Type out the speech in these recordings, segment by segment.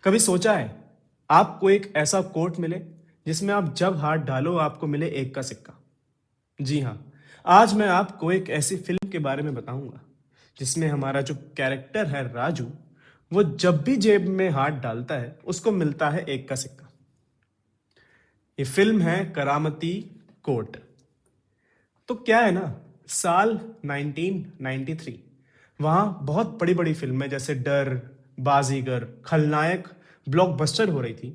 कभी सोचा है आपको एक ऐसा कोट मिले जिसमें आप जब हाथ डालो आपको मिले एक का सिक्का। जी हाँ, आज मैं आपको एक ऐसी फिल्म के बारे में बताऊंगा जिसमें हमारा जो कैरेक्टर है राजू, वो जब भी जेब में हाथ डालता है उसको मिलता है एक का सिक्का। ये फिल्म है करामती कोट। तो क्या है ना, साल 1993, वहां बहुत बड़ी बड़ी फिल्में जैसे डर, बाजीगर, खलनायक ब्लॉकबस्टर हो रही थी।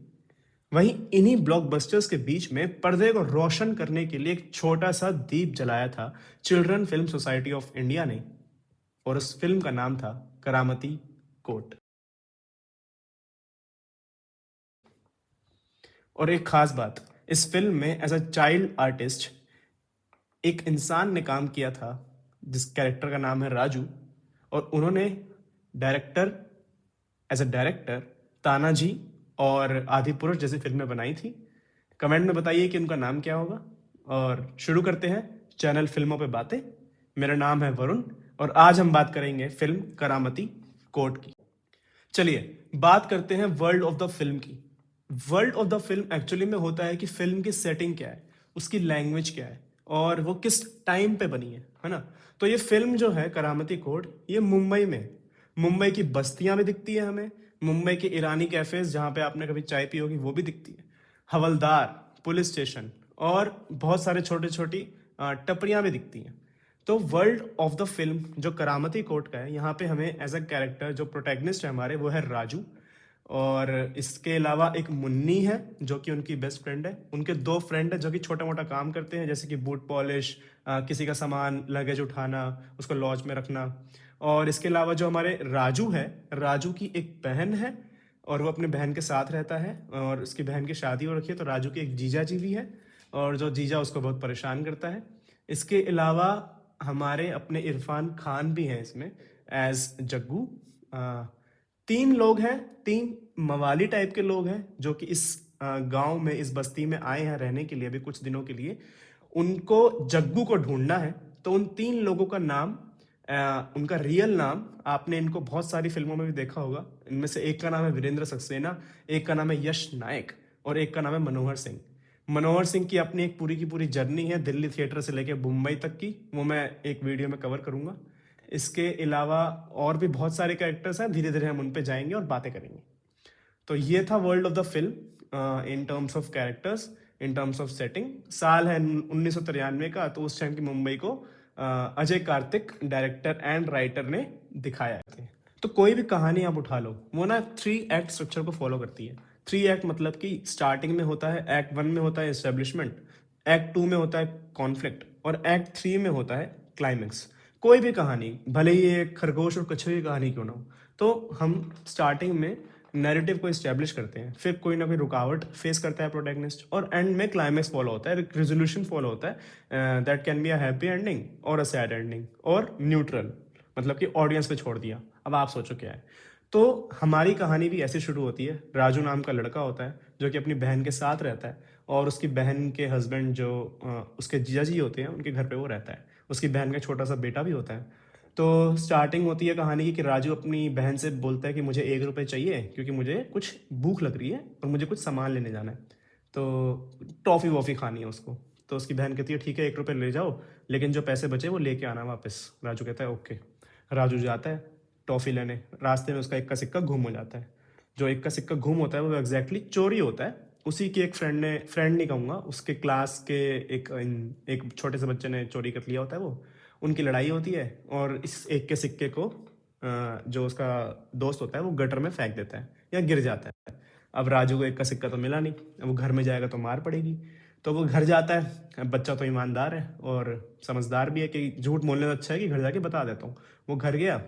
वहीं इन्हीं ब्लॉकबस्टर्स के बीच में पर्दे को रोशन करने के लिए एक छोटा सा दीप जलाया था children film society of India ने, और उस फिल्म का नाम था करामती कोट। और एक खास बात, इस फिल्म में एज अ चाइल्ड आर्टिस्ट एक इंसान ने काम किया था जिस कैरेक्टर का नाम है राजू, और उन्होंने director as a director Tanaji और आदि पुरुष जैसी फिल्में बनाई थी। कमेंट में बताइए कि उनका नाम क्या होगा। और शुरू करते हैं चैनल फिल्मों पे बातें। मेरा नाम है वरुण और आज हम बात करेंगे फिल्म करामती कोर्ट की। चलिए बात करते हैं वर्ल्ड ऑफ द फिल्म की। World of the film actually में होता है कि फिल्म की सेटिंग क्या है, उसकी लैंग्वेज क्या है और वो किस टाइम पे बनी है ना। तो ये फिल्म जो है करामती कोर्ट, ये मुंबई में है। मुंबई की बस्तियां भी दिखती है हमें, मुंबई के ईरानी कैफेज जहां पे आपने कभी चाय पी होगी वो भी दिखती है, हवलदार, पुलिस स्टेशन और बहुत सारे छोटे छोटी टपरियां भी दिखती हैं। तो वर्ल्ड ऑफ द फिल्म जो करामती कोर्ट का है, यहाँ पे हमें एज अ कैरेक्टर जो प्रोटैगनिस्ट है हमारे, वो है राजू। और इसके अलावा एक मुन्नी है जो कि उनकी बेस्ट फ्रेंड है। उनके दो फ्रेंड है जो कि छोटा मोटा काम करते हैं जैसे कि बूट पॉलिश, किसी का सामान लगेज उठाना, उसको लॉज में रखना। और इसके अलावा जो हमारे राजू है, राजू की एक बहन है और वो अपने बहन के साथ रहता है, और उसकी बहन की शादी हो रखी है। तो राजू की एक जीजा जी भी है और जो जीजा उसको बहुत परेशान करता है। इसके अलावा हमारे अपने इरफान खान भी हैं इसमें एज जग्गू। तीन लोग हैं, तीन मवाली टाइप के लोग हैं जो कि इस गांव में, इस बस्ती में आए हैं रहने के लिए अभी कुछ दिनों के लिए। उनको जग्गू को ढूंढना है। तो उन तीन लोगों का नाम, उनका रियल नाम, आपने इनको बहुत सारी फिल्मों में भी देखा होगा। इनमें से एक का नाम है वीरेंद्र सक्सेना, एक का नाम है यश नायक और एक का नाम है मनोहर सिंह। मनोहर सिंह की अपनी एक पूरी की पूरी जर्नी है दिल्ली थिएटर से लेकर मुंबई तक की, वो मैं एक वीडियो में कवर करूंगा। इसके अलावा और भी बहुत सारे कैरेक्टर्स हैं, धीरे धीरे हम उन पे जाएंगे और बातें करेंगे। तो ये था world of the film in terms of characters, in terms of setting. साल है 1993 का, तो उस टाइम की मुंबई को Ajay Kartik director and writer ने दिखाया थे। तो कोई भी कहानी आप उठा लो, वो ना 3 एक्ट स्ट्रक्चर को फॉलो करती है। 3 एक्ट मतलब कि स्टार्टिंग में होता है, एक्ट 1 में होता है एस्टेब्लिशमेंट, एक्ट 2 में होता है कॉन्फ्लिक्ट और एक्ट 3 में होता है क्लाइमेक्स। कोई भी कहानी, भले ही एक खरगोश और कछुए की कहानी क्यों ना हो, तो हम स्टार्टिंग में नैरेटिव को इस्टेब्लिश करते हैं, फिर कोई ना कोई रुकावट फेस करता है प्रोटैगनिस्ट, और एंड में क्लाइमेक्स फॉलो होता है, रेजोल्यूशन फॉलो होता है। That can be a happy ending और अ सैड एंडिंग और न्यूट्रल, मतलब कि ऑडियंस पे छोड़ दिया, अब आप सोचो क्या है। तो हमारी कहानी भी ऐसे शुरू होती है। राजू नाम का लड़का होता है जो कि अपनी बहन के साथ रहता है, और उसकी बहन के हस्बैंड जो उसके जीजा जी होते हैं, उनके घर पे वो रहता है। उसकी बहन का छोटा सा बेटा भी होता है। तो स्टार्टिंग होती है कहानी की कि राजू अपनी बहन से बोलता है कि मुझे 1 रुपये चाहिए क्योंकि मुझे कुछ भूख लग रही है और मुझे कुछ सामान लेने जाना है। तो टॉफ़ी वॉफ़ी खानी है उसको। तो उसकी बहन कहती है ठीक है 1 रुपये ले जाओ, लेकिन जो पैसे बचे वो लेके आना वापस। राजू कहता है ओके। राजू जाता है टॉफ़ी लेने, रास्ते में उसका एक का सिक्का गुम हो जाता है। जो एक का सिक्का गुम होता है वो एग्जैक्टली चोरी होता है। उसी की एक फ्रेंड ने, फ्रेंड नहीं कहूँगा, उसके क्लास के एक छोटे से बच्चे ने चोरी कर लिया होता है वो। उनकी लड़ाई होती है और इस एक के सिक्के को जो उसका दोस्त होता है वो गटर में फेंक देता है या गिर जाता है। अब राजू को एक का सिक्का तो मिला नहीं, अब वो घर में जाएगा तो मार पड़ेगी। तो वो घर जाता है। अब बच्चा तो ईमानदार है और समझदार भी है कि झूठ बोलने से अच्छा है कि घर जाके बता देता हूँ। वो घर गया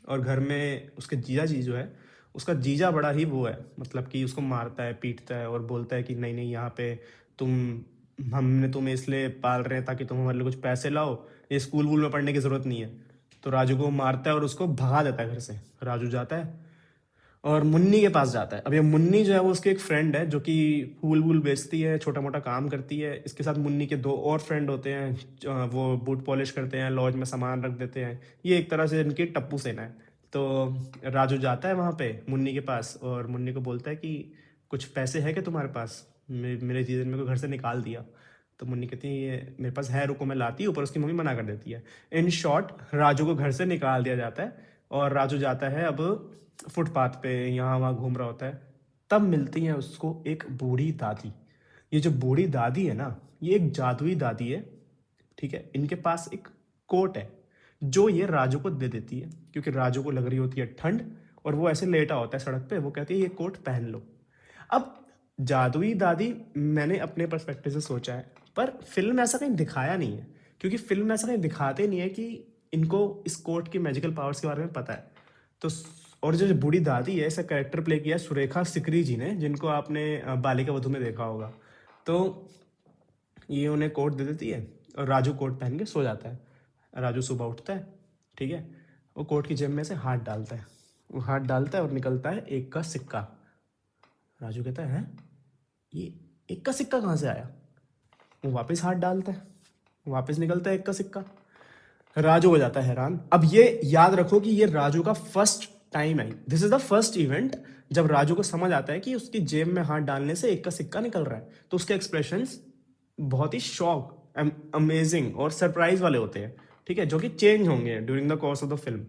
और घर में उसके जीजा जी जो है, उसका जीजा बड़ा ही वो है, मतलब कि उसको मारता है, पीटता है और बोलता है कि नहीं नहीं, यहाँ पे तुम, हमने तुम्हें इसलिए पाल रहे हैं ताकि तुम हमारे लिए कुछ पैसे लाओ, ये स्कूल वूल में पढ़ने की ज़रूरत नहीं है। तो राजू को मारता है और उसको भगा देता है घर से। राजू जाता है और मुन्नी के पास जाता है। अब ये मुन्नी जो है वो उसकी एक फ्रेंड है जो कि फूल वूल बेचती है, छोटा मोटा काम करती है। इसके साथ मुन्नी के दो और फ्रेंड होते हैं, वो बूट पॉलिश करते हैं, लॉज में सामान रख देते हैं। ये एक तरह से इनकी टप्पू सेना है। तो राजू जाता है वहाँ पे मुन्नी के पास और मुन्नी को बोलता है कि कुछ पैसे है क्या तुम्हारे पास, मेरे जीजन मेरे को घर से निकाल दिया। तो मुन्नी कहती है ये मेरे पास है, रुको मैं लाती हूँ, पर उसकी मम्मी मना कर देती है। इन शॉर्ट राजू को घर से निकाल दिया जाता है और राजू जाता है अब फुटपाथ पे यहाँ वहाँ घूम रहा होता है। तब मिलती है उसको एक बूढ़ी दादी। ये जो बूढ़ी दादी है ना, ये एक जादुई दादी है, ठीक है। इनके पास एक कोट है जो ये राजू को दे देती है, क्योंकि राजू को लग रही होती है ठंड और वो ऐसे लेटा होता है सड़क पे। वो कहती है ये कोट पहन लो। अब जादुई दादी, मैंने अपने पर्सपेक्टिव से सोचा है, पर फिल्म में ऐसा कहीं दिखाया नहीं है, क्योंकि फिल्म में ऐसा कहीं दिखाते नहीं है कि इनको इस कोट की मैजिकल पावर्स के बारे में पता है। तो और जो बूढ़ी दादी है, इसका कैरेक्टर प्ले किया है सुरेखा सिकरी जी ने, जिनको आपने बालिका वधू में देखा होगा। तो ये उन्हें कोट दे देती है और राजू कोट पहन के सो जाता है। राजू सुबह उठता है, ठीक है। वो कोट की जेब में से हाथ डालता है, वो हाथ डालता है और निकलता है एक का सिक्का। राजू कहता है "हैं? ये एक का सिक्का कहाँ से आया?" वो वापस हाथ डालता है, वापस निकलता है एक का सिक्का। राजू हो जाता है हैरान। अब ये याद रखो कि ये राजू का फर्स्ट टाइम है, this is the first event जब राजू को समझ आता है कि उसकी जेब में हाथ डालने से एक का सिक्का निकल रहा है। तो उसके एक्सप्रेशंस बहुत ही शॉक, अमेजिंग और सरप्राइज वाले होते हैं, ठीक है, जो कि चेंज होंगे during the course of the film.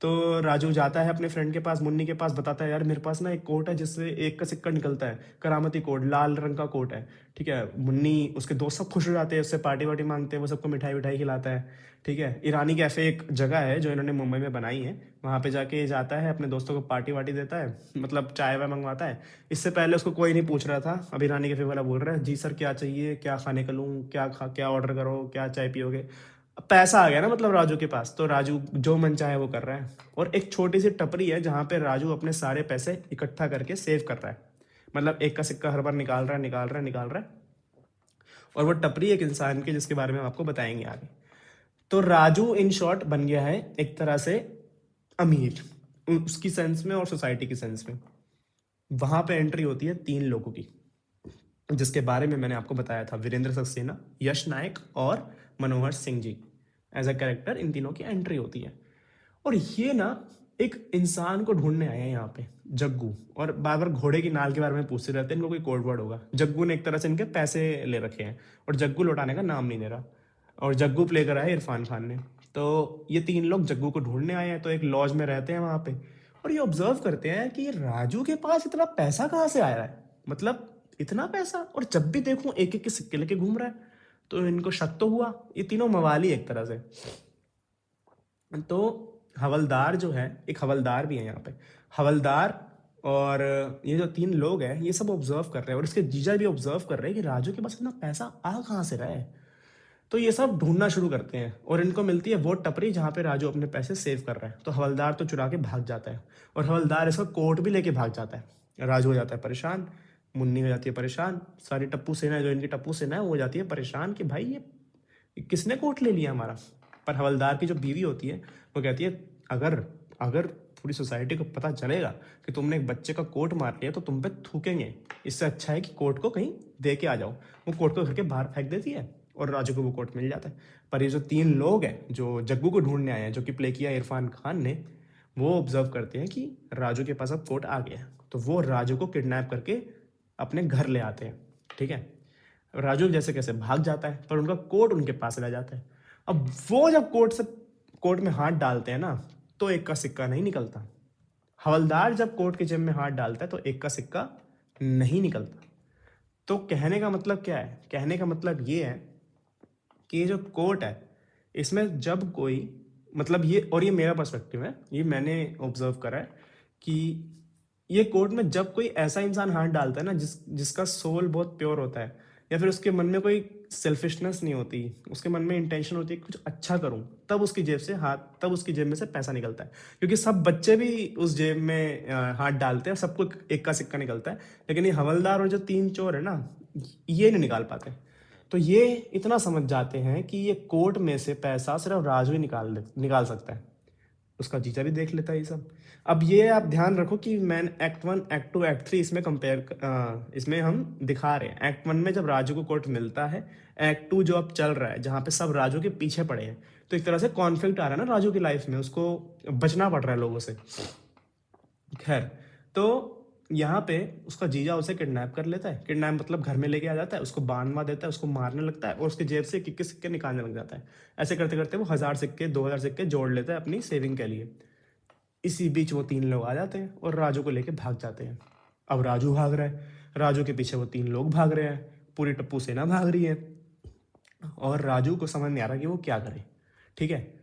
तो राजू जाता है अपने फ्रेंड के पास, मुन्नी के पास, बताता है यार मेरे पास ना एक कोट है जिससे एक का सिक्का निकलता है, करामती कोट, लाल रंग का कोट है, ठीक है। मुन्नी, उसके दोस्त सब खुश हो जाते हैं, उससे पार्टी वार्टी मांगते हैं, वो सबको मिठाई विठाई खिलाता है, ठीक है। ईरानी कैफे एक जगह है जो इन्होंने मुंबई में बनाई है, वहाँ पे जाके जाता है, अपने दोस्तों को पार्टी वार्टी देता है, मतलब चाय वाय मंगवाता है। इससे पहले उसको कोई नहीं पूछ रहा था, अब ईरानी कैफे वाला बोल रहा है जी सर क्या चाहिए, क्या खाने का लूँ, क्या ऑर्डर करो, क्या चाय पियोगे। अब पैसा आ गया ना मतलब राजू के पास, तो राजू जो मन चाहे वो कर रहा है। और एक छोटी सी टपरी है जहाँ पे राजू अपने सारे पैसे इकट्ठा करके सेव कर रहा है, मतलब एक का सिक्का हर बार निकाल रहा है, निकाल रहा है, निकाल रहा है। और वो टपरी एक इंसान की, जिसके बारे में हम आपको बताएंगे आगे। तो राजू इन शॉर्ट बन गया है एक तरह से अमीर, उसकी सेंस में और सोसाइटी की सेंस में। वहां पे एंट्री होती है 3 लोगों की, जिसके बारे में मैंने आपको बताया था, वीरेंद्र सक्सेना, यश नायक और Manohar Singh ji. As a character in तीनों की एंट्री होती है। और ये ना एक इंसान को ढूंढने आए हैं यहाँ पे, जग्गू, और बार बार घोड़े की नाल के बारे में पूछते रहते हैं, इनको कोई कोड वर्ड होगा। जग्गू ने एक तरह से इनके पैसे ले रखे हैं और जग्गू लौटाने का नाम नहीं दे रहा, और जग्गू प्ले करा है इरफान खान ने। तो ये 3 लोग जग्गू को ढूंढने आए हैं, तो एक लॉज में रहते हैं वहां पे। और ये ऑब्जर्व करते हैं कि ये राजू के पास इतना पैसा कहाँ से आया है, मतलब इतना पैसा, और जब भी देखूं एक एक के सिक्के लेके घूम रहा है। तो इनको शक तो हुआ, ये तीनों मवाली एक तरह से। तो हवलदार जो है, एक हवलदार भी है यहाँ पे, हवलदार, और ये जो 3 लोग हैं ये सब ऑब्जर्व कर रहे हैं, और इसके जीजा भी ऑब्जर्व कर रहे हैं कि राजू के पास इतना पैसा आ कहाँ से रहा है। तो ये सब ढूंढना शुरू करते हैं और इनको मिलती है वो टपरी जहाँ पे राजू अपने पैसे सेव कर रहा है। तो हवलदार तो चुरा के भाग जाता है, और हवलदार इसका कोट भी लेके भाग जाता है। राजू हो जाता है परेशान, मुन्नी हो जाती है परेशान, सारी टप्पू सेना, जो इनकी टप्पू सेना है, वो हो जाती है परेशान कि भाई ये किसने कोट ले लिया हमारा। पर हवलदार की जो बीवी होती है वो कहती है अगर अगर पूरी सोसाइटी को पता चलेगा कि तुमने एक बच्चे का कोट मार लिया तो तुम पे थूकेंगे, इससे अच्छा है कि कोट को कहीं दे के आ जाओ। वो कोट को घर के बाहर फेंक देती है और राजू को वो कोट मिल जाता है। पर ये जो 3 लोग हैं जो जग्गू को ढूंढने आए हैं, जो कि प्ले किया इरफान खान ने, वो ऑब्जर्व करते हैं कि राजू के पास अब कोट आ गया है। तो वो राजू को किडनैप करके अपने घर ले आते हैं, ठीक है। राजू जैसे कैसे भाग जाता है, पर उनका कोट उनके पास रह जाता है। अब वो जब कोट में हाथ डालते हैं ना, तो एक का सिक्का नहीं निकलता। हवलदार जब कोट की जेब में हाथ डालता है तो एक का सिक्का नहीं निकलता। तो कहने का मतलब क्या है, कहने का मतलब ये है कि ये जो कोट है, इसमें जब कोई, मतलब ये, और ये मेरा पर्सपेक्टिव है, ये मैंने ऑब्जर्व करा है कि ये कोर्ट में जब कोई ऐसा इंसान हाथ डालता है ना जिसका सोल बहुत प्योर होता है, या फिर उसके मन में कोई सेल्फिशनेस नहीं होती, उसके मन में इंटेंशन होती है कि कुछ अच्छा करूं, तब उसकी जेब में से पैसा निकलता है। क्योंकि सब बच्चे भी उस जेब में हाथ डालते हैं, सबको एक का सिक्का निकलता है, लेकिन ये हवलदार और जो 3 चोर है ना, ये नहीं निकाल पाते। तो ये इतना समझ जाते हैं कि ये कोर्ट में से पैसा सिर्फ राजू ही निकाल सकता है। उसका जीजा भी देख लेता है ये सब। अब ये आप ध्यान रखो कि मैंने एक्ट 1, एक्ट 2, एक्ट 3 इसमें हम दिखा रहे हैं। एक्ट 1 में जब राजू को कोर्ट मिलता है, एक्ट 2 जो अब चल रहा है जहाँ पे सब राजू के पीछे पड़े हैं, तो एक तरह से कॉन्फ्लिक्ट आ रहा है ना राजू की लाइफ में, उसको बचना पड़ रहा है लोगों से। खैर, तो यहाँ पे उसका जीजा उसे किडनैप कर लेता है। किडनैप मतलब घर में लेके आ जाता है, उसको बांध देता है, उसको मारने लगता है और उसके जेब से इक्के सिक्के निकालने लग जाता है। ऐसे करते करते वो 1000 सिक्के 2000 सिक्के जोड़ लेता है अपनी सेविंग के लिए। इसी बीच वो 3 लोग आ जाते हैं और राजू को लेके भाग जाते हैं। अब राजू भाग रहा है, राजू के पीछे वो 3 लोग भाग रहे हैं, पूरी टप्पू सेना भाग रही है और राजू को समझ नहीं आ रहा कि वो क्या करे। ठीक है,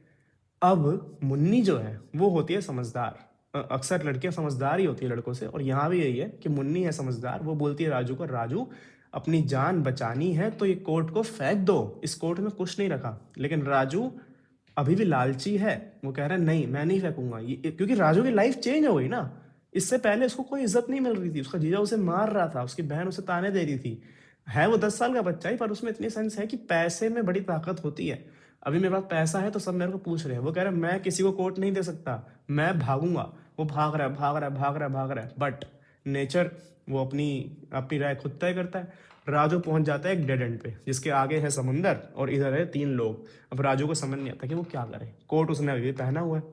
अब मुन्नी जो है वो होती है समझदार। अक्सर लड़कियां समझदार ही होती है लड़कों से, और यहाँ भी यही है कि मुन्नी है समझदार। वो बोलती है राजू को, राजू अपनी जान बचानी है तो ये कोट को फेंक दो, इस कोट में कुछ नहीं रखा। लेकिन राजू अभी भी लालची है, वो कह रहा है नहीं मैं नहीं फेंकूंगा ये, क्योंकि राजू की लाइफ चेंज हो गई ना। इससे पहले उसको कोई इज्जत नहीं मिल रही थी, उसका जीजा उसे मार रहा था, उसकी बहन उसे ताने दे रही थी। है वो 10 साल का बच्चा ही, पर उसमें इतनी सेंस है कि पैसे में बड़ी ताकत होती है। अभी मेरे पास पैसा है तो सब मेरे को पूछ रहे हैं। वो कह रहा है मैं किसी को कोट नहीं दे सकता, मैं भागूंगा। वो भाग रहा है भाग रहा है भाग रहा है भाग रहा है, बट नेचर वो अपनी अपनी राय खुद तय करता है। राजू पहुंच जाता है एक डेड एंड पे, जिसके आगे है समुंदर और इधर है 3 लोग। अब राजू को समझ नहीं आता कि वो क्या करे। कोट उसने अभी भी पहना हुआ है।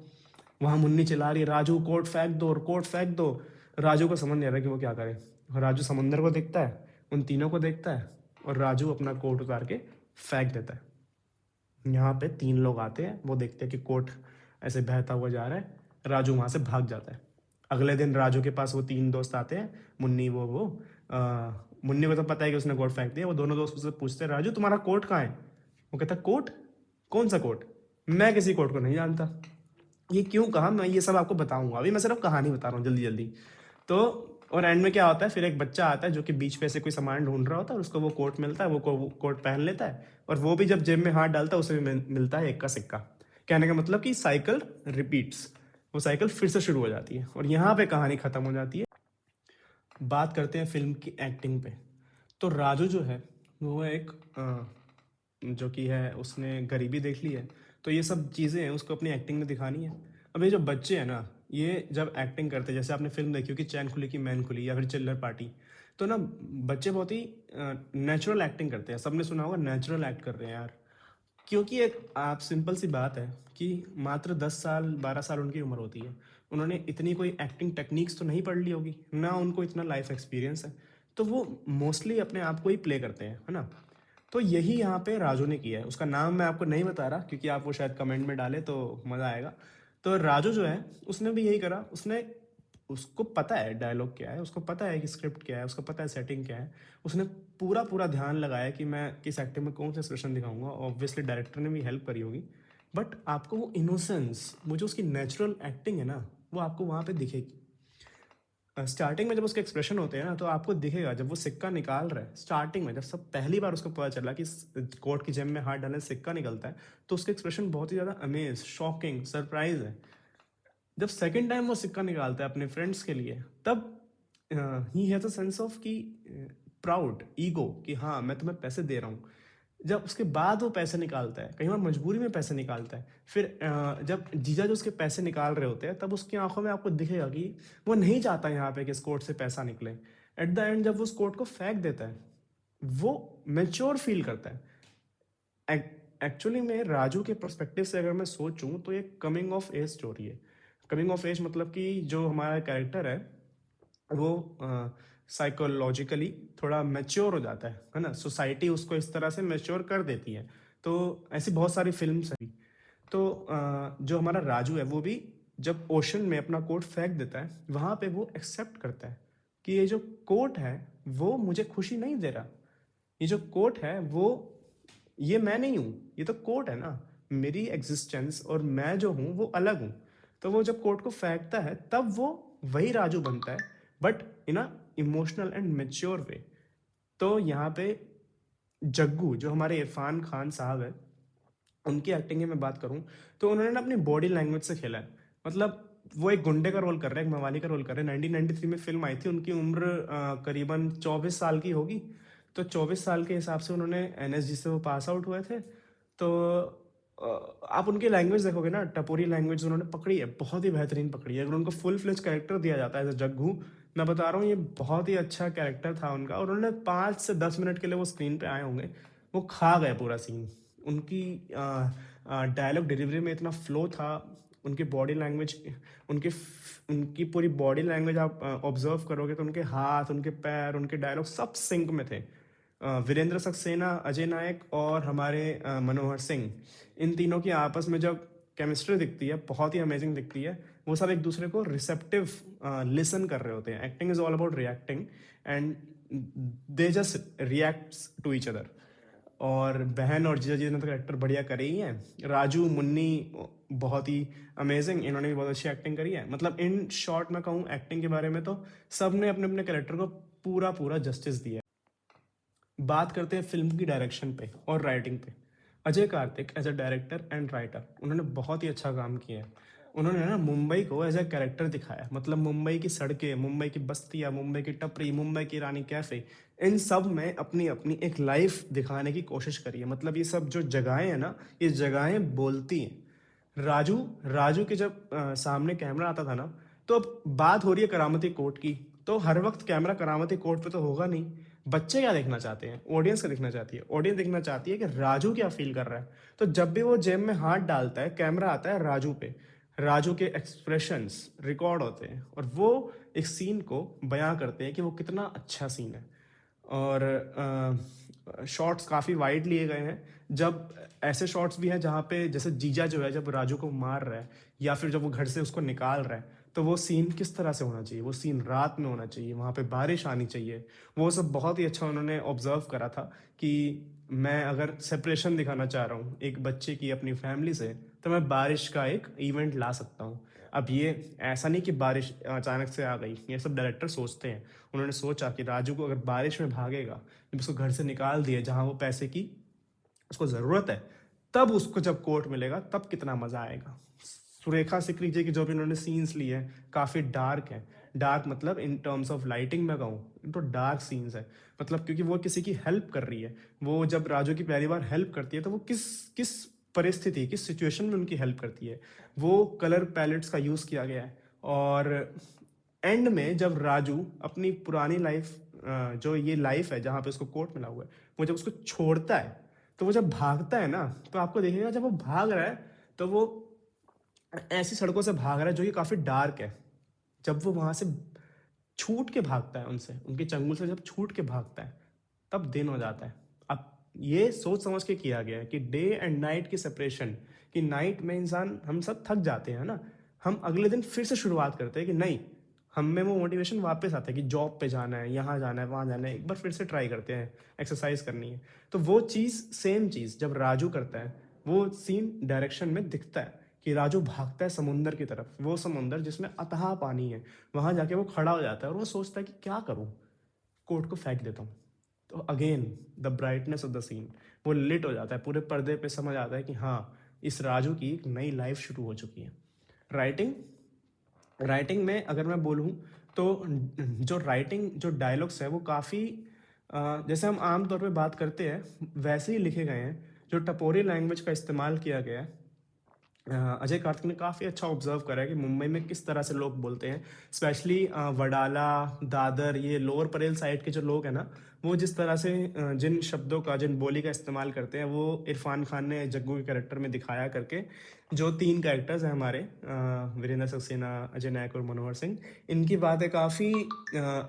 वहां मुन्नी चिल्ला रही है राजू कोट फेंक दो और कोट फेंक दो। राजू को समझ नहीं आ रहा कि वो क्या करे। और राजू समुंदर को देखता है, उन तीनों को देखता है, और राजू अपना कोट उतार के फेंक देता है। यहाँ पे 3 लोग आते हैं, वो देखते हैं कि कोट ऐसे बहता हुआ जा रहा है। राजू वहां से भाग जाता है। अगले दिन राजू के पास वो 3 दोस्त आते हैं, मुन्नी वो मुन्नी को तो पता है कि उसने कोट फेंक दिया। वो दोनों दोस्त उससे पूछते हैं राजू तुम्हारा कोट कहाँ है। वो कहता है कोट, कौन सा कोट, मैं किसी कोट को नहीं जानता। ये क्यों कहा, मैं ये सब आपको बताऊंगा, अभी मैं सिर्फ कहानी बता रहा हूँ जल्दी जल्दी। तो और एंड में क्या होता है, फिर एक बच्चा आता है जो कि बीच पे से कोई सामान ढूंढ रहा होता है और उसको वो कोट मिलता है। वो कोट पहन लेता है और वो भी जब जेब में हाथ डालता है उसे भी मिलता है 1 का सिक्का। कहने का मतलब कि साइकिल रिपीट्स, वो साइकिल फिर से शुरू हो जाती है और यहाँ पे कहानी खत्म हो जाती है। बात करते हैं फिल्म की एक्टिंग पे। तो राजू जो है वो एक जो कि है, उसने गरीबी देख ली है, तो ये सब चीज़ें हैं उसको अपनी एक्टिंग में दिखानी है। अब ये जो बच्चे हैं ना, ये जब एक्टिंग करते हैं, जैसे आपने फिल्म देखी हो कि चैन खुली की मैन खुली या फिर चिल्लर पार्टी, तो ना बच्चे बहुत ही नेचुरल एक्टिंग करते हैं। सबने सुना होगा नेचुरल एक्ट कर रहे हैं यार। क्योंकि एक आप सिंपल सी बात है कि मात्र 10 साल 12 साल उनकी उम्र होती है। उन्होंने इतनी कोई एक्टिंग टेक्निक्स तो नहीं पढ़ ली होगी ना, उनको इतना लाइफ एक्सपीरियंस है। तो वो मोस्टली अपने आप को ही प्ले करते हैं, है ना। तो यही यहाँ पे राजू ने किया है। उसका नाम मैं आपको नहीं बता रहा क्योंकि आप वो शायद कमेंट में डाले तो मज़ा आएगा। तो राजू जो है उसने भी यही करा। उसने, उसको पता है डायलॉग क्या है, उसको पता है कि स्क्रिप्ट क्या है, उसको पता है सेटिंग क्या है। उसने पूरा पूरा ध्यान लगाया कि मैं किस एक्टिंग में कौन सा एक्सप्रेशन दिखाऊंगा। ऑब्वियसली डायरेक्टर ने भी हेल्प करी होगी, बट आपको वो इनोसेंस, वो जो उसकी नेचुरल एक्टिंग है ना, वो आपको वहाँ पे दिखेगी। स्टार्टिंग में जब उसके एक्सप्रेशन होते हैं ना, तो आपको दिखेगा जब वो सिक्का निकाल रहा है। स्टार्टिंग में जब सब पहली बार उसको पता चला कि कोर्ट की जेब में हाथ डालने से सिक्का निकलता है, तो उसके एक्सप्रेशन बहुत ही ज़्यादा अमेज, शॉकिंग, सरप्राइज है। जब सेकंड टाइम वो सिक्का निकालता है अपने फ्रेंड्स के लिए, तब he has a sense of कि प्राउड ईगो कि हाँ मैं तुम्हें पैसे दे रहा हूँ। जब उसके बाद वो पैसे निकालता है, कई बार मजबूरी में पैसे निकालता है, फिर जब जीजा जो उसके पैसे निकाल रहे होते हैं, तब उसकी आंखों में आपको दिखेगा कि वो नहीं चाहता यहाँ पे कि इस कोर्ट से पैसा निकले। एट द एंड जब वो उस कोर्ट को फेंक देता है, वो मेच्योर फील करता है। एक्चुअली में राजू के पर्सपेक्टिव से अगर मैं सोचूं तो ये कमिंग ऑफ एज स्टोरी है। कमिंग ऑफ एज मतलब कि जो हमारा कैरेक्टर है वो साइकोलॉजिकली थोड़ा मैच्योर हो जाता है ना। सोसाइटी उसको इस तरह से मैच्योर कर देती है। तो ऐसी बहुत सारी फिल्म्स हैं। तो जो हमारा राजू है वो भी जब ओशन में अपना कोट फेंक देता है, वहां पे वो एक्सेप्ट करता है कि ये जो कोट है वो मुझे खुशी नहीं दे रहा। ये जो कोट है वो, ये मैं नहीं हूँ, ये तो कोट है ना। मेरी एग्जिस्टेंस और मैं जो हूँ वो अलग हूँ। तो वो जब कोट को फेंकता है तब वो वही राजू बनता है, but in a emotional and mature way. तो यहाँ पे जग्गू जो हमारे इरफान खान साहब है, उनकी एक्टिंग की मैं बात करूं तो उन्होंने ना अपनी बॉडी लैंग्वेज से खेला है। मतलब वो एक गुंडे का रोल कर रहे हैं, एक मवाली का रोल कर रहे हैं। 1993 में फिल्म आई थी, उनकी उम्र करीबन 24 साल की होगी। तो 24 साल के हिसाब से उन्होंने एनएसजी से वो पास आउट हुए थे। तो आप उनकी लैंग्वेज देखोगे ना, टपोरी लैंग्वेज उन्होंने पकड़ी है, बहुत ही बेहतरीन पकड़ी है। अगर उनको फुल फ्लेज कैरेक्टर दिया जाता है एज जग्गू, मैं बता रहा हूँ ये बहुत ही अच्छा कैरेक्टर था उनका। और उन्होंने 5 से 10 मिनट के लिए वो स्क्रीन पे आए होंगे, वो खा गए पूरा सीन। उनकी डायलॉग डिलीवरी में इतना फ्लो था, उनकी बॉडी लैंग्वेज, उनकी उनकी पूरी बॉडी लैंग्वेज आप ऑब्जर्व करोगे तो उनके हाथ, उनके पैर, उनके डायलॉग सब सिंक में थे। वीरेंद्र सक्सेना, अजय नायक और हमारे मनोहर सिंह, इन तीनों की आपस में जब केमिस्ट्री दिखती है बहुत ही अमेजिंग दिखती है। वो सब एक दूसरे को रिसेप्टिव लिसन कर रहे होते हैं। Acting is all about reacting and they just reacts to each other. और बहन और जीजा जी ने तो करेक्टर बढ़िया करे ही हैं। राजू, मुन्नी बहुत ही अमेजिंग, इन्होंने भी बहुत अच्छी एक्टिंग करी है। मतलब इन शॉर्ट मैं कहूँ एक्टिंग के बारे में तो सब ने अपने अपने करेक्टर को पूरा पूरा जस्टिस दिया है। बात करते हैं फिल्म की डायरेक्शन पे और राइटिंग पे। Ajay Kartik as a director and writer उन्होंने बहुत ही अच्छा काम किया है। उन्होंने ना मुंबई को एज अ कैरेक्टर दिखाया। मतलब मुंबई की सड़कें, मुंबई की बस्तियां, मुंबई की टपरी, मुंबई की रानी कैफे, इन सब में अपनी अपनी एक लाइफ दिखाने की कोशिश करी है। मतलब ये सब जो जगहें हैं ना, ये जगहें बोलती हैं। राजू राजू के जब सामने कैमरा आता था ना, तो अब बात हो रही है करामती कोर्ट की, तो हर वक्त कैमरा करामती कोर्ट पे तो होगा नहीं। बच्चे क्या देखना चाहते हैं, ऑडियंस क्या देखना चाहती है, ऑडियंस देखना चाहती है कि राजू क्या फील कर रहा है। तो जब भी वो जेब में हाथ डालता है, कैमरा आता है राजू पे, राजू के एक्सप्रेशंस रिकॉर्ड होते हैं और वो एक सीन को बयां करते हैं कि वो कितना अच्छा सीन है। और शॉट्स काफ़ी वाइड लिए गए हैं। जब ऐसे शॉट्स भी हैं जहाँ पे जैसे जीजा जो है जब राजू को मार रहा है या फिर जब वो घर से उसको निकाल रहा है, तो वो सीन किस तरह से होना चाहिए, वो सीन रात में होना चाहिए, वहाँ पे बारिश आनी चाहिए। वो सब बहुत ही अच्छा उन्होंने ऑब्जर्व करा था कि मैं अगर सेपरेशन दिखाना चाह रहा हूँ एक बच्चे की अपनी फैमिली से, तो मैं बारिश का एक इवेंट ला सकता हूँ। अब ये ऐसा नहीं कि बारिश अचानक से आ गई, ये सब डायरेक्टर सोचते हैं। उन्होंने सोचा कि राजू को अगर बारिश में भागेगा, जब उसको घर से निकाल दिए जहाँ वो पैसे की उसको ज़रूरत है, तब उसको जब कोर्ट मिलेगा तब कितना मज़ा आएगा। सुरेखा सिकरी जी की जो भी उन्होंने सीन्स लिए हैं काफ़ी डार्क है। डार्क मतलब इन टर्म्स ऑफ लाइटिंग मैं कहूँ तो डार्क सीन्स है। मतलब क्योंकि वो किसी की हेल्प कर रही है। वो जब राजू की पहली बार हेल्प करती है तो वो किस किस परिस्थिति, किस सिचुएशन में उनकी हेल्प करती है, वो कलर पैलेट्स का यूज़ किया गया है। और एंड में जब राजू अपनी पुरानी लाइफ, जो ये लाइफ है जहाँ पे उसको कोर्ट मिला हुआ है, वो जब उसको छोड़ता है, तो वो जब भागता है ना, तो आपको देखिएगा जब वो भाग रहा है तो वो ऐसी सड़कों से भाग रहा है जो कि काफ़ी डार्क है। जब वो वहाँ से छूट के भागता है, उनसे उनके चंगुल से जब छूट के भागता है, तब दिन हो जाता है। अब ये सोच समझ के किया गया है कि डे एंड नाइट की सेपरेशन, कि नाइट में इंसान, हम सब थक जाते हैं ना, हम अगले दिन फिर से शुरुआत करते हैं कि नहीं, हम में वो मोटिवेशन वापस आता है कि जॉब पे जाना है, यहाँ जाना है, वहाँ जाना है, एक बार फिर से ट्राई करते हैं, एक्सरसाइज करनी है। तो वो चीज़, सेम चीज़ जब राजू करता है, वो सीन डायरेक्शन में दिखता है कि राजू भागता है समुंदर की तरफ, वो समुंदर जिसमें अथाह पानी है। वहां जाके वो खड़ा हो जाता है और वो सोचता है कि क्या करूं, कोट को फेंक देता हूँ। तो again the brightness of the scene, वो लिट हो जाता है पूरे पर्दे पे, समझ आता है कि हाँ, इस राजू की एक नई लाइफ शुरू हो चुकी है। राइटिंग राइटिंग में अगर मैं बोलूँ तो जो राइटिंग, जो डायलॉग्स है वो काफ़ी, जैसे हम आम तौर पे बात करते हैं वैसे ही लिखे गए हैं। जो टपोरी लैंग्वेज का इस्तेमाल किया गया है, अजय कार्तिक ने काफ़ी अच्छा ऑब्जर्व करा है कि मुंबई में किस तरह से लोग बोलते हैं। स्पेशली वडाला, दादर, ये लोअर परेल साइड के जो लोग हैं ना, वो जिस तरह से जिन शब्दों का, जिन बोली का इस्तेमाल करते हैं, वो इरफान खान ने जग्गू के कैरेक्टर में दिखाया करके। जो तीन कैरेक्टर्स हैं हमारे, वीरेंद्र सक्सेना, अजय नायक और मनोहर सिंह, इनकी बातें काफ़ी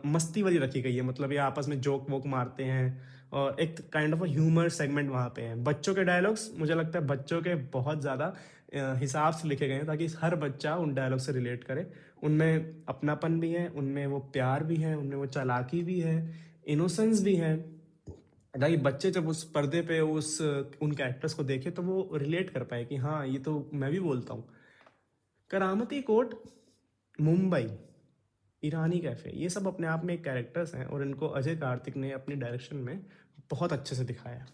मस्ती वाली रखी गई है। मतलब ये आपस में जोक वोक मारते हैं और एक काइंड ऑफ ह्यूमर सेगमेंट वहाँ पे है। बच्चों के डायलॉग्स मुझे लगता है बच्चों के बहुत ज़्यादा हिसाब से लिखे गए हैं ताकि हर बच्चा उन डायलॉग से रिलेट करे। उनमें अपनापन भी है, उनमें वो प्यार भी है, उनमें वो चालाकी भी है, इनोसेंस भी है, ताकि बच्चे जब उस पर्दे पे उस उन कैरेक्टर्स को देखे तो वो रिलेट कर पाए कि हाँ, ये तो मैं भी बोलता हूँ। करामती कोर्ट, मुंबई, ईरानी कैफे, ये सब अपने आप में एक कैरेक्टर्स हैं और इनको अजय कार्तिक ने अपनी डायरेक्शन में बहुत अच्छे से दिखाया।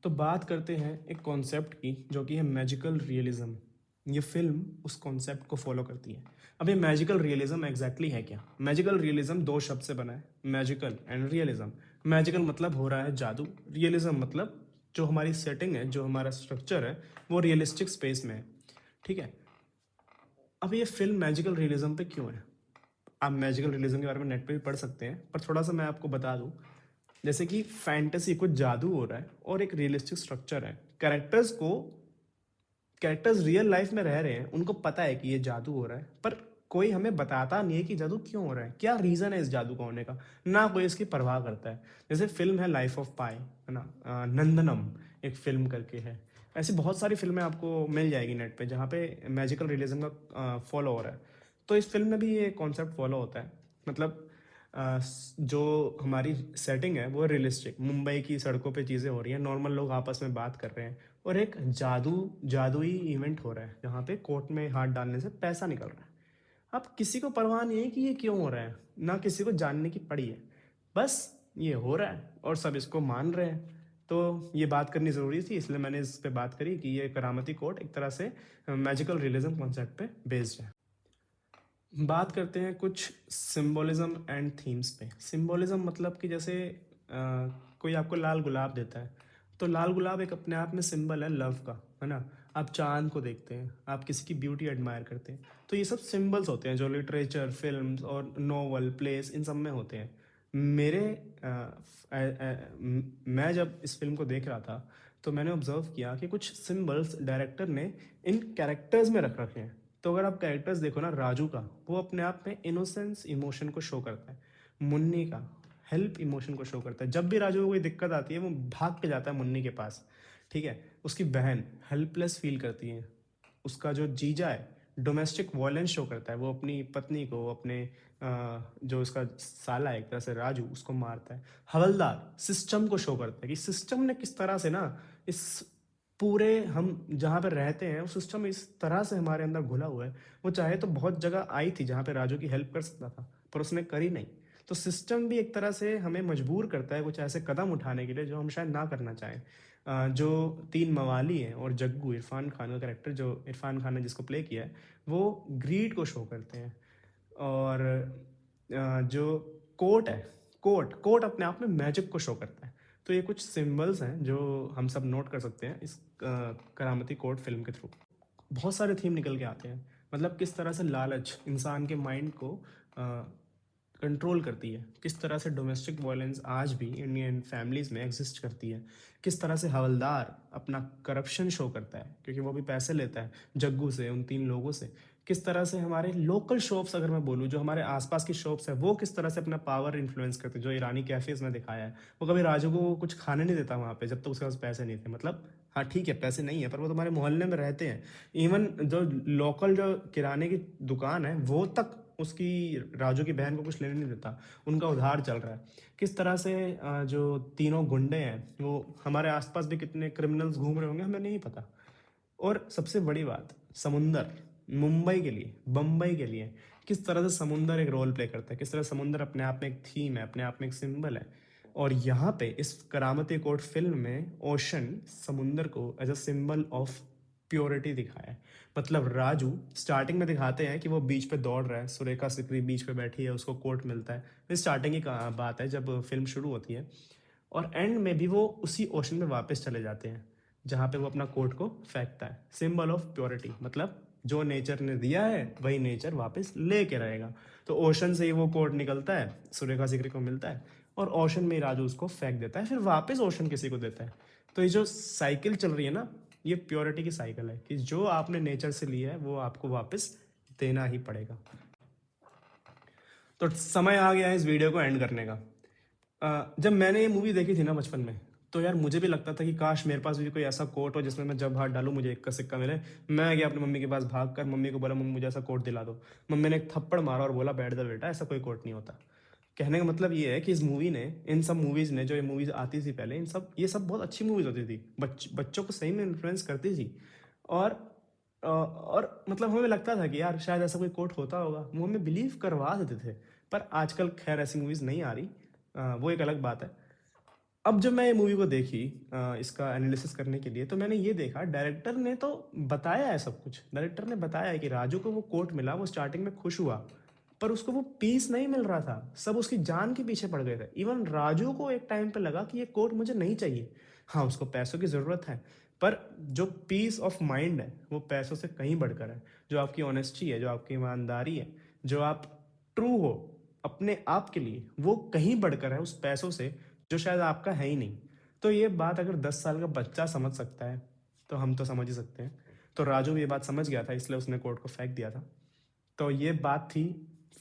तो बात करते हैं एक कॉन्सेप्ट की जो कि है मैजिकल रियलिज्म। ये फिल्म उस कॉन्सेप्ट को फॉलो करती है। अब ये मैजिकल रियलिज्म एग्जैक्टली है क्या? मैजिकल रियलिज्म दो शब्द से बना है, मैजिकल एंड रियलिज्म। मैजिकल मतलब हो रहा है जादू, रियलिज्म मतलब जो हमारी सेटिंग है, जो हमारा स्ट्रक्चर है, वो रियलिस्टिक स्पेस में है। ठीक है। अब ये फिल्म मैजिकल रियलिज्म पे क्यों है? आप मैजिकल रियलिज्म के बारे में नेट पे भी पढ़ सकते हैं, पर थोड़ा सा मैं आपको बता दूं। जैसे कि फैंटेसी, कुछ जादू हो रहा है और एक रियलिस्टिक स्ट्रक्चर है। कैरेक्टर्स रियल लाइफ में रह रहे हैं, उनको पता है कि ये जादू हो रहा है, पर कोई हमें बताता नहीं है कि जादू क्यों हो रहा है, क्या रीज़न है इस जादू का होने का। ना कोई इसकी परवाह करता है। जैसे फिल्म है लाइफ ऑफ पाई, है ना, नंदनम एक फिल्म करके है। ऐसी बहुत सारी फिल्में आपको मिल जाएगी नेट पे जहाँ पे मैजिकल रियलिज्म का फॉलो हो रहा है। तो इस फिल्म में भी ये कॉन्सेप्ट फॉलो होता है। मतलब जो हमारी सेटिंग है वो रियलिस्टिक, मुंबई की सड़कों पे चीज़ें हो रही हैं, नॉर्मल लोग आपस में बात कर रहे हैं, और एक जादुई इवेंट हो रहा है जहाँ पे कोर्ट में हाथ डालने से पैसा निकल रहा है। अब किसी को परवाह नहीं है कि ये क्यों हो रहा है, ना किसी को जानने की पड़ी है, बस ये हो रहा है और सब इसको मान रहे हैं। तो ये बात करनी ज़रूरी थी, इसलिए मैंने इस पे बात करी कि ये करामती कोर्ट एक तरह से मैजिकल रियलिज्म कॉन्सेप्ट पे बेस्ड है। बात करते हैं कुछ सिंबोलिज्म एंड थीम्स पे। सिंबोलिज्म मतलब कि जैसे कोई आपको लाल गुलाब देता है, तो लाल गुलाब एक अपने आप में सिंबल है लव का, है ना। आप चांद को देखते हैं, आप किसी की ब्यूटी एडमायर करते हैं, तो ये सब सिंबल्स होते हैं जो लिटरेचर, फिल्म्स और नोवेल, प्लेस, इन सब में होते हैं। मेरे मैं जब इस फिल्म को देख रहा था तो मैंने ऑब्जर्व किया कि कुछ सिंबल्स डायरेक्टर ने इन कैरेक्टर्स में रख रखे हैं। तो अगर आप कैरेक्टर्स देखो ना, राजू का वो अपने आप में इनोसेंस इमोशन को शो करता है। मुन्नी का हेल्प इमोशन को शो करता है, जब भी राजू को कोई दिक्कत आती है वो भाग के जाता है मुन्नी के पास, ठीक है। उसकी बहन हेल्पलेस फील करती है। उसका जो जीजा है डोमेस्टिक वायलेंस शो करता है, वो अपनी पत्नी को, अपने जो उसका साला है एक तरह से राजू, उसको मारता है। हवलदार सिस्टम को शो करता है कि सिस्टम ने किस तरह से ना इस पूरे हम जहाँ पे रहते हैं, वो सिस्टम इस तरह से हमारे अंदर घुला हुआ है। वो चाहे तो बहुत जगह आई थी जहाँ पे राजू की हेल्प कर सकता था, पर उसने करी नहीं। तो सिस्टम भी एक तरह से हमें मजबूर करता है कुछ ऐसे कदम उठाने के लिए जो हम शायद ना करना चाहें। जो तीन मवाली हैं और जग्गू, इरफान खान का कैरेक्टर जो इरफान खान ने जिसको प्ले किया है, वो ग्रीड को शो करते हैं। और जो कोर्ट है, कोर्ट अपने आप में मैजिक को शो करता है। तो ये कुछ सिंबल्स हैं जो हम सब नोट कर सकते हैं इस करामती कोर्ट फिल्म के थ्रू। बहुत सारे थीम निकल के आते हैं। मतलब किस तरह से लालच इंसान के माइंड को कंट्रोल करती है, किस तरह से डोमेस्टिक वायलेंस आज भी इंडियन फैमिलीज में एग्जिस्ट करती है, किस तरह से हवलदार अपना करप्शन शो करता है क्योंकि वो भी पैसे लेता है जग्गू से, उन तीन लोगों से। किस तरह से हमारे लोकल शॉप्स, अगर मैं बोलूँ जो हमारे आसपास की शॉप्स है, वो किस तरह से अपना पावर इन्फ्लुएंस करते हैं। जो ईरानी कैफेज में दिखाया है, वो कभी राजू को कुछ खाने नहीं देता वहाँ पे जब तक उसके पास पैसे नहीं थे। मतलब हाँ ठीक है पैसे नहीं है, पर वो तुम्हारे मोहल्ले में रहते हैं। इवन जो लोकल जो किराने की दुकान है वो तक उसकी राजू की बहन को कुछ लेने नहीं देता, उनका उधार चल रहा है। किस तरह से जो तीनों गुंडे हैं, वो हमारे आसपास भी कितने क्रिमिनल्स घूम रहे होंगे हमें नहीं पता। और सबसे बड़ी बात, समुंदर मुंबई के लिए, बम्बई के लिए किस तरह से समुंदर एक रोल प्ले करता है, किस तरह समुंदर अपने आप में एक थीम है, अपने आप में एक सिंबल है। और यहाँ पे इस करामती कोर्ट फिल्म में ओशन समुंदर को as a symbol of purity दिखाया है। मतलब राजू स्टार्टिंग में दिखाते हैं कि वो बीच पे दौड़ रहा है, सुरेखा सिकरी बीच पे बैठी है, उसको कोर्ट मिलता है। ये स्टार्टिंग की बात है जब फिल्म शुरू होती है। और एंड में भी वो उसी ओशन में वापस चले जाते हैं जहाँ पे वो अपना कोट को फेंकता है। सिंबल ऑफ प्योरिटी, मतलब जो नेचर ने दिया है वही नेचर वापस लेके रहेगा। तो ओशन से ही वो कोट निकलता है, सुरेखा सिकरी को मिलता है, और ओशन में ही राजू उसको फेंक देता है, फिर वापस ओशन किसी को देता है। तो ये जो साइकिल चल रही है ना, ये प्योरिटी की साइकिल है कि जो आपने नेचर से लिया है वो आपको वापस देना ही पड़ेगा। तो समय आ गया है इस वीडियो को एंड करने का। जब मैंने ये मूवी देखी थी ना बचपन में, तो यार मुझे भी लगता था कि काश मेरे पास भी कोई ऐसा कोट हो जिसमें मैं जब हाथ डालूं मुझे एक का सिक्का मिले। मैं गया अपनी मम्मी के पास भाग कर, मम्मी को बोला मम्मी मुझे ऐसा कोट दिला दो। मम्मी ने एक थप्पड़ मारा और बोला बैठ जा बेटा, ऐसा कोई कोट नहीं होता। कहने का मतलब ये है कि इस मूवी ने, इन सब मूवीज ने, जो ये मूवीज आती थी पहले, इन सब ये सब बहुत अच्छी मूवीज होती थी, बच्चों को सही में इन्फ्लुएंस करती थी। और और मतलब हमें लगता था कि यार शायद ऐसा कोई कोट होता होगा, वो हमें बिलीव करवा देते थे। पर आजकल खैर ऐसी मूवीज नहीं आ रही, वो एक अलग बात है। अब जब मैं ये मूवी को देखी इसका एनालिसिस करने के लिए, तो मैंने ये देखा डायरेक्टर ने तो बताया है सब कुछ। डायरेक्टर ने बताया है कि राजू को वो कोट मिला, वो स्टार्टिंग में खुश हुआ, पर उसको वो पीस नहीं मिल रहा था, सब उसकी जान के पीछे पड़ गए थे। इवन राजू को एक टाइम पे लगा कि ये कोट मुझे नहीं चाहिए। हाँ उसको पैसों की ज़रूरत है, पर जो पीस ऑफ माइंड है वो पैसों से कहीं बढ़कर है। जो आपकी ऑनेस्टी है, जो आपकी ईमानदारी है, जो आप ट्रू हो अपने आप के लिए, वो कहीं बढ़कर है उस पैसों से जो शायद आपका है ही नहीं। तो ये बात अगर 10 साल का बच्चा समझ सकता है तो हम तो समझ ही सकते हैं। तो राजू भी ये बात समझ गया था, इसलिए उसने कोर्ट को फेंक दिया था। तो ये बात थी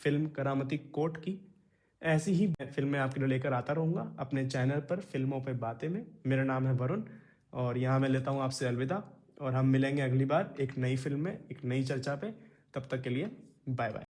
फिल्म करामती कोर्ट की। ऐसी ही फिल्में आपके लिए लेकर आता रहूंगा अपने चैनल पर फिल्मों पे बातें में। मेरा नाम है वरुण और यहाँ मैं लेता हूँ आपसे अलविदा, और हम मिलेंगे अगली बार एक नई फिल्म में एक नई चर्चा पे। तब तक के लिए बाय बाय।